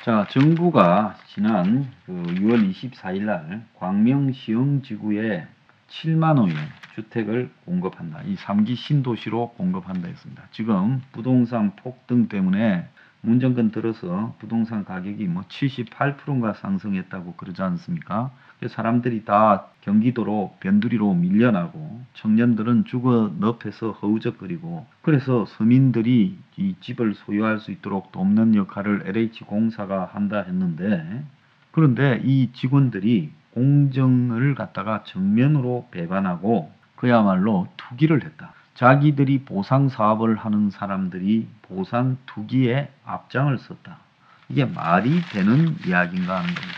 자, 정부가 지난 6월 24일 날 광명시흥지구에 7만 호의 주택을 공급한다. 이 3기 신도시로 공급한다 했습니다. 지금 부동산 폭등 때문에 문정권 들어서 부동산 가격이 78%인가 상승했다고 그러지 않습니까? 사람들이 다 경기도로 변두리로 밀려나고 청년들은 죽어 늪에서 허우적거리고, 그래서 서민들이 이 집을 소유할 수 있도록 돕는 역할을 LH공사가 한다 했는데, 그런데 이 직원들이 공정을 갖다가 정면으로 배반하고 그야말로 투기를 했다. 자기들이 보상 사업을 하는 사람들이 보상 투기에 앞장을 섰다. 이게 말이 되는 이야기인가 하는 겁니다.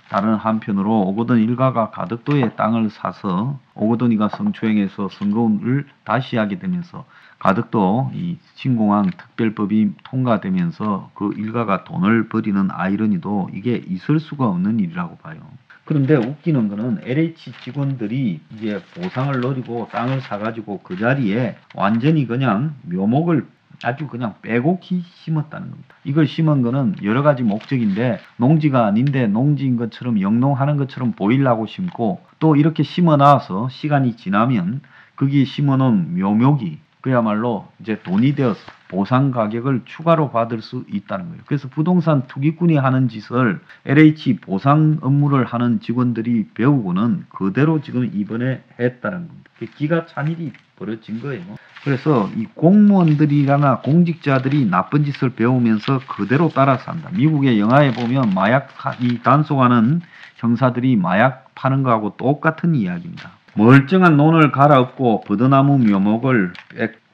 다른 한편으로 오거돈 일가가 가덕도에 땅을 사서 오거돈이가 성추행해서 선거운을 다시 하게 되면서 가덕도 이 신공항 특별법이 통과되면서 그 일가가 돈을 버리는 아이러니도 이게 있을 수가 없는 일이라고 봐요. 그런데 웃기는 거는 LH 직원들이 이제 보상을 노리고 땅을 사가지고 그 자리에 완전히 그냥 묘목을 아주 그냥 빼곡히 심었다는 겁니다. 이걸 심은 거는 여러 가지 목적인데, 농지가 아닌데 농지인 것처럼 영농하는 것처럼 보이려고 심고, 또 이렇게 심어 놔서 시간이 지나면 거기에 심어 놓은 묘목이 그야말로 이제 돈이 되어서 보상 가격을 추가로 받을 수 있다는 거예요. 그래서 부동산 투기꾼이 하는 짓을 LH 보상 업무를 하는 직원들이 배우고는 그대로 지금 이번에 했다는 겁니다. 기가 찬 일이 벌어진 거예요. 그래서 이 공무원들이나 공직자들이 나쁜 짓을 배우면서 그대로 따라서 한다. 미국의 영화에 보면 마약 이 단속하는 형사들이 마약 파는 거하고 똑같은 이야기입니다. 멀쩡한 논을 갈아엎고 버드나무 묘목을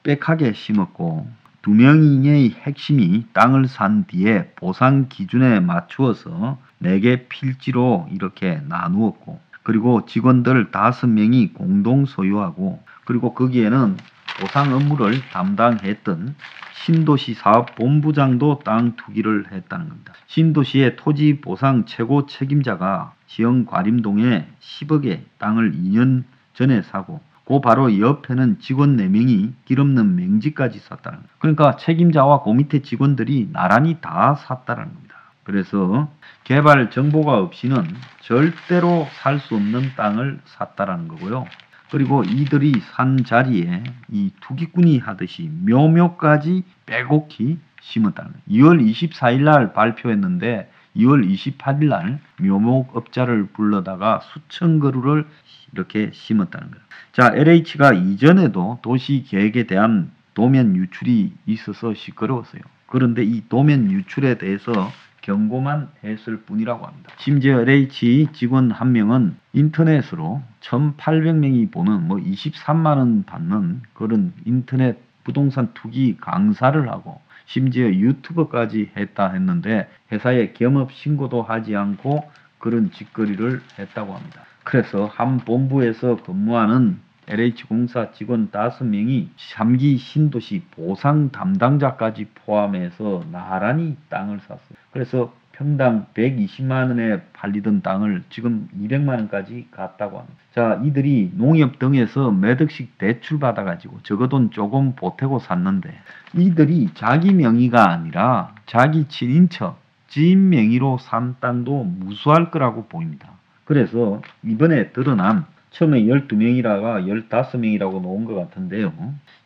빽빽하게 심었고, 두 명의 핵심이 땅을 산 뒤에 보상 기준에 맞추어서 4개 필지로 이렇게 나누었고, 그리고 직원들 5명이 공동 소유하고, 그리고 거기에는 보상 업무를 담당했던 신도시 사업본부장도 땅 투기를 했다는 겁니다. 신도시의 토지 보상 최고 책임자가 시흥 과림동에 10억의 땅을 2년 전에 사고, 그 바로 옆에는 직원 4명이 길없는 맹지까지 샀다는 겁니다. 그러니까 책임자와 그 밑에 직원들이 나란히 다 샀다는 겁니다. 그래서 개발 정보가 없이는 절대로 살 수 없는 땅을 샀다라는 거고요. 그리고 이들이 산 자리에 이 투기꾼이 하듯이 묘목까지 빼곡히 심었다는 거예요. 2월 24일 날 발표했는데 2월 28일 날 묘목업자를 불러다가 수천 그루를 이렇게 심었다는 거예요. 자, LH가 이전에도 도시계획에 대한 도면 유출이 있어서 시끄러웠어요. 그런데 이 도면 유출에 대해서 경고만 했을 뿐이라고 합니다. 심지어 LH 직원 한 명은 인터넷으로 1,800명이 보는 23만 원 받는 그런 인터넷 부동산 투기 강사를 하고, 심지어 유튜버까지 했다 했는데 회사에 겸업 신고도 하지 않고 그런 짓거리를 했다고 합니다. 그래서 한 본부에서 근무하는 LH공사 직원 5명이 3기 신도시 보상 담당자까지 포함해서 나란히 땅을 샀어요. 그래서 평당 120만 원에 팔리던 땅을 지금 200만 원까지 갔다고 합니다. 자, 이들이 농협 등에서 몇 억씩 대출 받아가지고 적어 돈 조금 보태고 샀는데, 이들이 자기 명의가 아니라 자기 친인척, 지인 명의로 산 땅도 무수할 거라고 보입니다. 그래서 이번에 드러난 처음에 12명이라가 15명이라고 놓은 것 같은데요.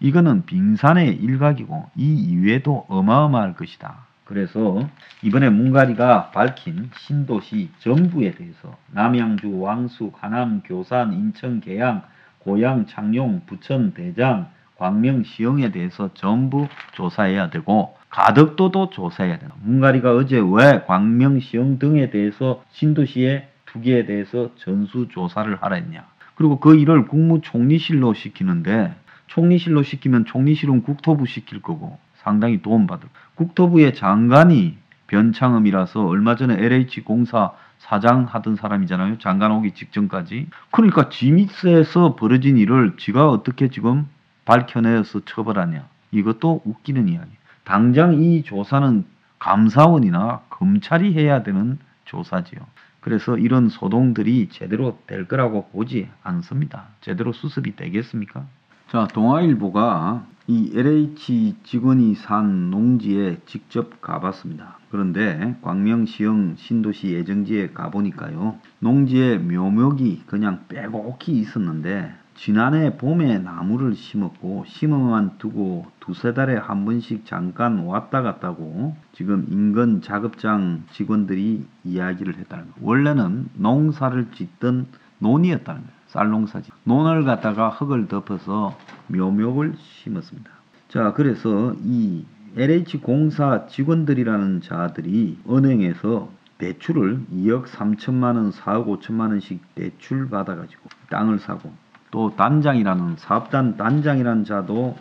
이거는 빙산의 일각이고 이 이외에도 어마어마할 것이다. 그래서 이번에 문가리가 밝힌 신도시 전부에 대해서 남양주, 왕숙, 하남, 교산, 인천, 계양, 고양, 창녕, 부천, 대장, 광명, 시흥에 대해서 전부 조사해야 되고 가덕도도 조사해야 된다. 문가리가 어제 왜 광명, 시흥 등에 대해서 신도시의 투기에 대해서 전수조사를 하라 했냐. 그리고 그 일을 국무총리실로 시키는데, 총리실로 시키면 총리실은 국토부 시킬 거고 상당히 도움받을. 국토부의 장관이 변창흠이라서 얼마 전에 LH공사 사장 하던 사람이잖아요. 장관 오기 직전까지. 그러니까 지 밑에서 벌어진 일을 지가 어떻게 지금 밝혀내서 처벌하냐. 이것도 웃기는 이야기. 당장 이 조사는 감사원이나 검찰이 해야 되는 조사지요. 그래서 이런 소동들이 제대로 될 거라고 보지 않습니다. 제대로 수습이 되겠습니까? 자, 동아일보가 이 LH 직원이 산 농지에 직접 가봤습니다. 그런데 광명시형 신도시 예정지에 가보니까요. 농지에 묘목이 그냥 빼곡히 있었는데 지난해 봄에 나무를 심었고 심어만 두고 두세 달에 한 번씩 잠깐 왔다 갔다고 지금 인근 작업장 직원들이 이야기를 했다는 거예요. 원래는 농사를 짓던 논이었다는 거예요. 쌀농사지. 논을 갖다가 흙을 덮어서 묘목을 심었습니다. 자, 그래서 이 LH공사 직원들이라는 자들이 은행에서 대출을 2억 3천만 원, 4억 5천만 원씩 대출 받아가지고 땅을 사고 또 단장이라는 사업단 단장이라는 자도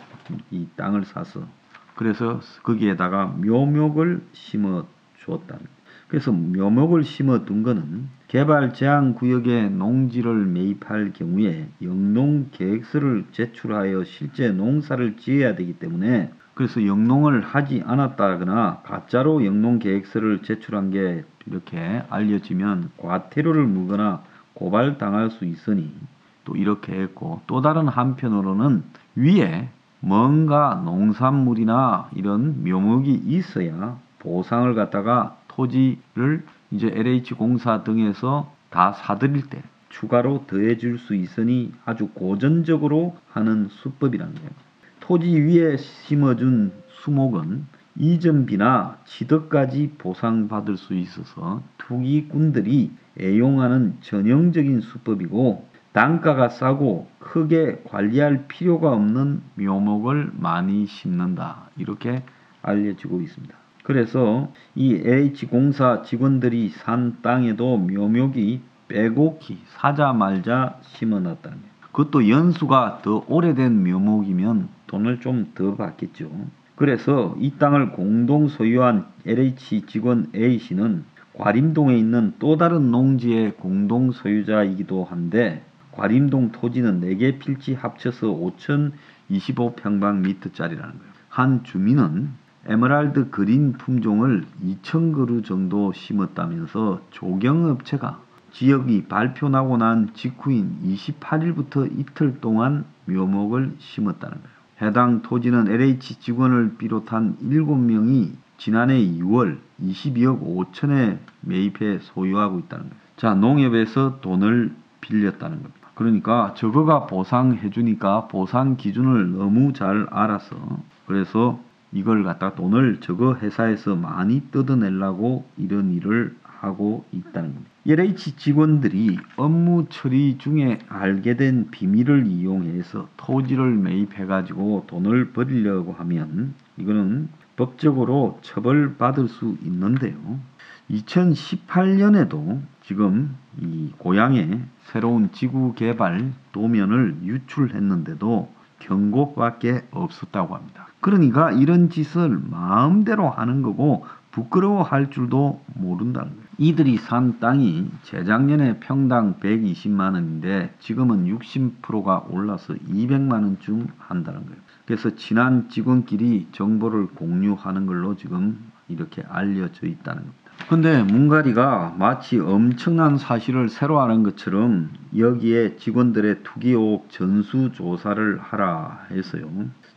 이 땅을 사서 그래서 거기에다가 묘목을 심어 주었다. 그래서 묘목을 심어 둔 거는 개발 제한 구역에 농지를 매입할 경우에 영농 계획서를 제출하여 실제 농사를 지어야 되기 때문에 그래서 영농을 하지 않았다거나 가짜로 영농 계획서를 제출한 게 이렇게 알려지면 과태료를 물거나 고발당할 수 있으니 또 이렇게 했고 또 다른 한편으로는 위에 뭔가 농산물이나 이런 묘목이 있어야 보상을 갖다가 토지를 이제 LH공사 등에서 다 사들일 때 추가로 더해줄 수 있으니 아주 고전적으로 하는 수법이라는 거예요. 토지 위에 심어준 수목은 이전비나 취득까지 보상받을 수 있어서 투기꾼들이 애용하는 전형적인 수법이고 단가가 싸고 크게 관리할 필요가 없는 묘목을 많이 심는다. 이렇게 알려지고 있습니다. 그래서 이 LH공사 직원들이 산 땅에도 묘목이 빼곡히 사자 말자 심어놨다는 거예요. 그것도 연수가 더 오래된 묘목이면 돈을 좀 더 받겠죠. 그래서 이 땅을 공동 소유한 LH 직원 A씨는 과림동에 있는 또 다른 농지의 공동 소유자이기도 한데 과림동 토지는 4개 필지 합쳐서 5,025평방미터짜리라는 거예요. 한 주민은 에메랄드 그린 품종을 2,000그루 정도 심었다면서 조경업체가 지역이 발표나고 난 직후인 28일부터 이틀 동안 묘목을 심었다는 거예요. 해당 토지는 LH 직원을 비롯한 7명이 지난해 2월 22억 5천에 매입해 소유하고 있다는 거예요. 자, 농협에서 돈을 빌렸다는 겁니다. 그러니까 저거가 보상해 주니까 보상 기준을 너무 잘 알아서 그래서 이걸 갖다 돈을 저거 회사에서 많이 뜯어내려고 이런 일을 하고 있다는 겁니다. LH 직원들이 업무 처리 중에 알게 된 비밀을 이용해서 토지를 매입해가지고 돈을 벌이려고 하면 이거는 법적으로 처벌받을 수 있는데요. 2018년에도 지금 이 고향에 새로운 지구개발 도면을 유출했는데도 경고밖에 없었다고 합니다. 그러니까 이런 짓을 마음대로 하는 거고 부끄러워할 줄도 모른다는 거예요. 이들이 산 땅이 재작년에 평당 120만 원인데 지금은 60%가 올라서 200만 원쯤 한다는 거예요. 그래서 친한 직원끼리 정보를 공유하는 걸로 지금 이렇게 알려져 있다는 겁니다. 근데 문가리가 마치 엄청난 사실을 새로 아는 것처럼 여기에 직원들의 투기 의혹 전수조사를 하라 했어요.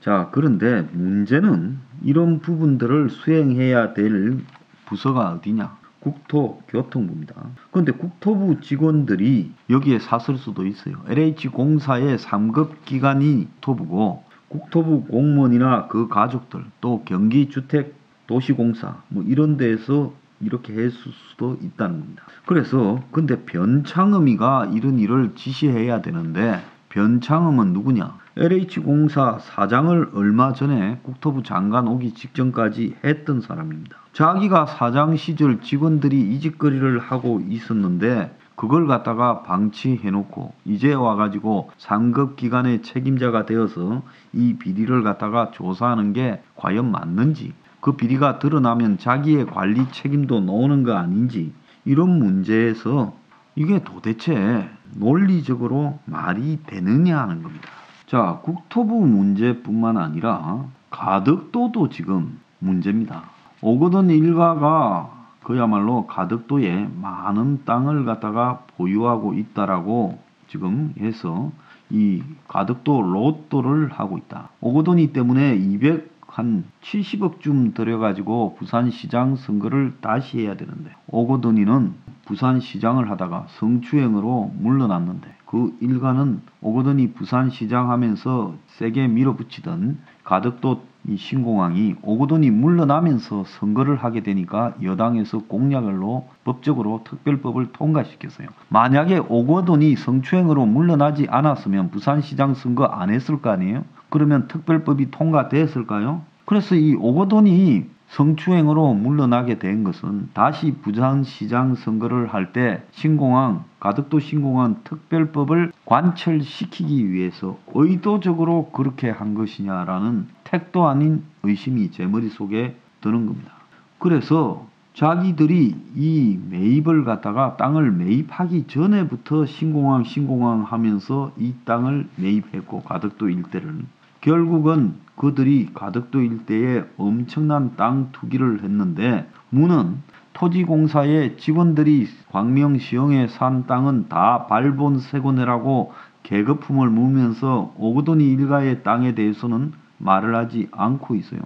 자, 그런데 문제는 이런 부분들을 수행해야 될 부서가 어디냐? 국토교통부입니다. 그런데 국토부 직원들이 여기에 샀을 수도 있어요. LH공사의 3급 기관이 국토부고 국토부 공무원이나 그 가족들 또 경기주택도시공사 뭐 이런 데에서 이렇게 했을 수도 있다는 겁니다. 그래서 근데 변창흠이가 이런 일을 지시해야 되는데 변창흠은 누구냐? LH공사 사장을 얼마 전에 국토부 장관 오기 직전까지 했던 사람입니다. 자기가 사장 시절 직원들이 이직거리를 하고 있었는데 그걸 갖다가 방치해놓고 이제 와가지고 상급 기관의 책임자가 되어서 이 비리를 갖다가 조사하는 게 과연 맞는지 그 비리가 드러나면 자기의 관리 책임도 놓는 거 아닌지 이런 문제에서 이게 도대체 논리적으로 말이 되느냐 하는 겁니다. 자, 국토부 문제뿐만 아니라 가덕도도 지금 문제입니다. 오거돈 일가가 그야말로 가덕도에 많은 땅을 갖다가 보유하고 있다라고 지금 해서 이 가덕도 로또를 하고 있다. 오거돈이 때문에 270억쯤 들여가지고 부산시장 선거를 다시 해야 되는데 오거돈이는 부산시장을 하다가 성추행으로 물러났는데 그 일가는 오거돈이 부산시장 하면서 세게 밀어붙이던 가덕도 이 신공항이 오거돈이 물러나면서 선거를 하게 되니까 여당에서 공약을로 법적으로 특별법을 통과시켰어요. 만약에 오거돈이 성추행으로 물러나지 않았으면 부산시장 선거 안 했을 거 아니에요? 그러면 특별법이 통과됐을까요? 그래서 이 오거돈이 성추행으로 물러나게 된 것은 다시 부산시장 선거를 할 때 신공항, 가덕도 신공항 특별법을 관철시키기 위해서 의도적으로 그렇게 한 것이냐라는 택도 아닌 의심이 제 머릿속에 드는 겁니다. 그래서 자기들이 이 매입을 갖다가 땅을 매입하기 전에부터 신공항 하면서 이 땅을 매입했고 가덕도 일대를 결국은 그들이 가덕도 일대에 엄청난 땅 투기를 했는데 무는 토지공사의 직원들이 광명시형에 산 땅은 다 발본세고 내라고 계급품을 묻으면서 오거돈이 일가의 땅에 대해서는 말을 하지 않고 있어요.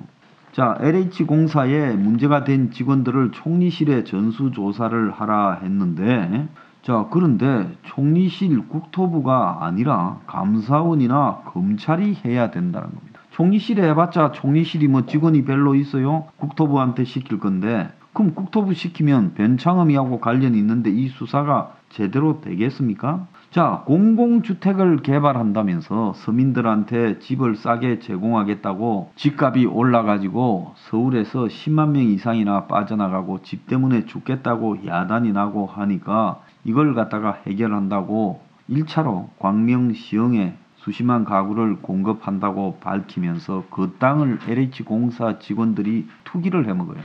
자, LH공사에 문제가 된 직원들을 총리실에 전수조사를 하라 했는데 자, 그런데 총리실 국토부가 아니라 감사원이나 검찰이 해야 된다는 겁니다. 총리실에 해봤자 총리실이 뭐 직원이 별로 있어요? 국토부한테 시킬 건데 그럼 국토부 시키면 변창흠이하고 관련이 있는데 이 수사가 제대로 되겠습니까? 자, 공공주택을 개발한다면서 서민들한테 집을 싸게 제공하겠다고 집값이 올라가지고 서울에서 10만 명 이상이나 빠져나가고 집 때문에 죽겠다고 야단이 나고 하니까 이걸 갖다가 해결한다고 1차로 광명시형에 수십만 가구를 공급한다고 밝히면서 그 땅을 LH공사 직원들이 투기를 해먹어요.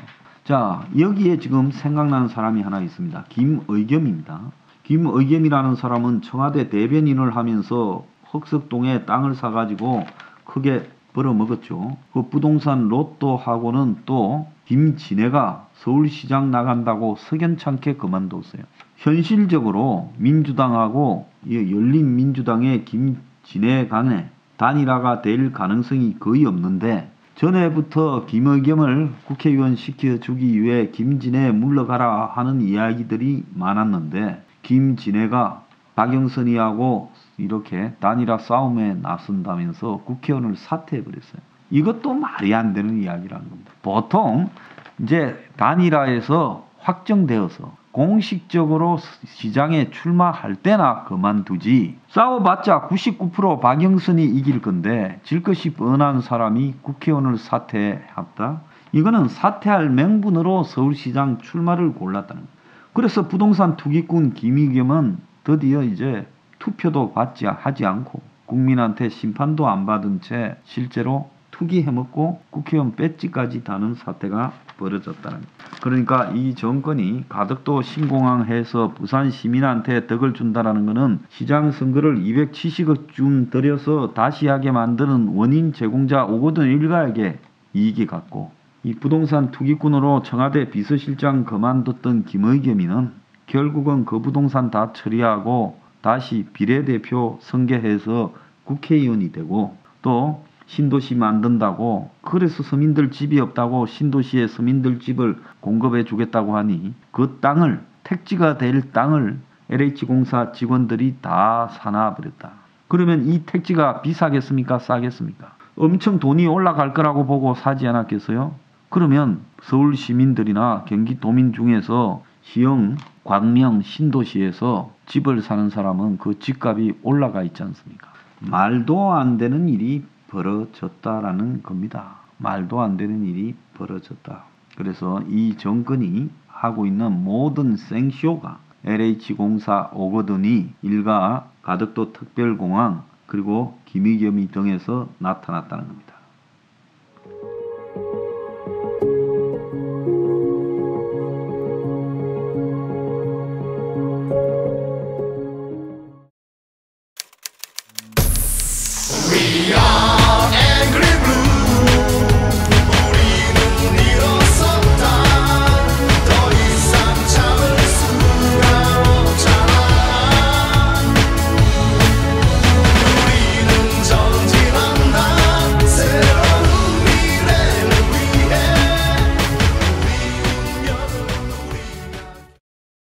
자, 여기에 지금 생각나는 사람이 하나 있습니다. 김의겸입니다. 김의겸이라는 사람은 청와대 대변인을 하면서 흑석동에 땅을 사가지고 크게 벌어먹었죠. 그 부동산 로또하고는 또 김진애가 서울시장 나간다고 석연찮게 그만뒀어요. 현실적으로 민주당하고 열린민주당의 김진애 간에 단일화가 될 가능성이 거의 없는데 전에부터 김의겸을 국회의원 시켜주기 위해 김진애 물러가라 하는 이야기들이 많았는데 김진애가 박영선이하고 이렇게 단일화 싸움에 나선다면서 국회의원을 사퇴해버렸어요. 이것도 말이 안 되는 이야기라는 겁니다. 보통 이제 단일화에서 확정되어서 공식적으로 시장에 출마할 때나 그만두지 싸워봤자 99% 박영선이 이길 건데 질 것이 뻔한 사람이 국회의원을 사퇴했다. 이거는 사퇴할 명분으로 서울시장 출마를 골랐다는 거예요. 그래서 부동산 투기꾼 김의겸은 드디어 이제 투표도 하지 않고 국민한테 심판도 안 받은 채 실제로 투기해먹고 국회의원 배지까지 다는 사태가 벌어졌다는 거예요. 그러니까 이 정권이 가덕도 신공항 해서 부산 시민한테 덕을 준다라는 것은 시장 선거를 270억쯤 들여서 다시 하게 만드는 원인 제공자 오거돈 일가에게 이익이 갔고 이 부동산 투기꾼으로 청와대 비서실장 그만뒀던 김의겸이는 결국은 그 부동산 다 처리하고 다시 비례대표 선거해서 국회의원이 되고 또 신도시 만든다고 그래서 서민들 집이 없다고 신도시에 서민들 집을 공급해 주겠다고 하니 그 땅을 택지가 될 땅을 LH공사 직원들이 다 사놔버렸다. 그러면 이 택지가 비싸겠습니까? 싸겠습니까? 엄청 돈이 올라갈 거라고 보고 사지 않았겠어요? 그러면 서울 시민들이나 경기도민 중에서 시형, 광명, 신도시에서 집을 사는 사람은 그 집값이 올라가 있지 않습니까? 말도 안 되는 일이 벌어졌다라는 겁니다. 말도 안 되는 일이 벌어졌다. 그래서 이 정권이 하고 있는 모든 생쇼가 LH공사 오거돈이 일가 가덕도 특별공항 그리고 김의겸이 등에서 나타났다는 겁니다.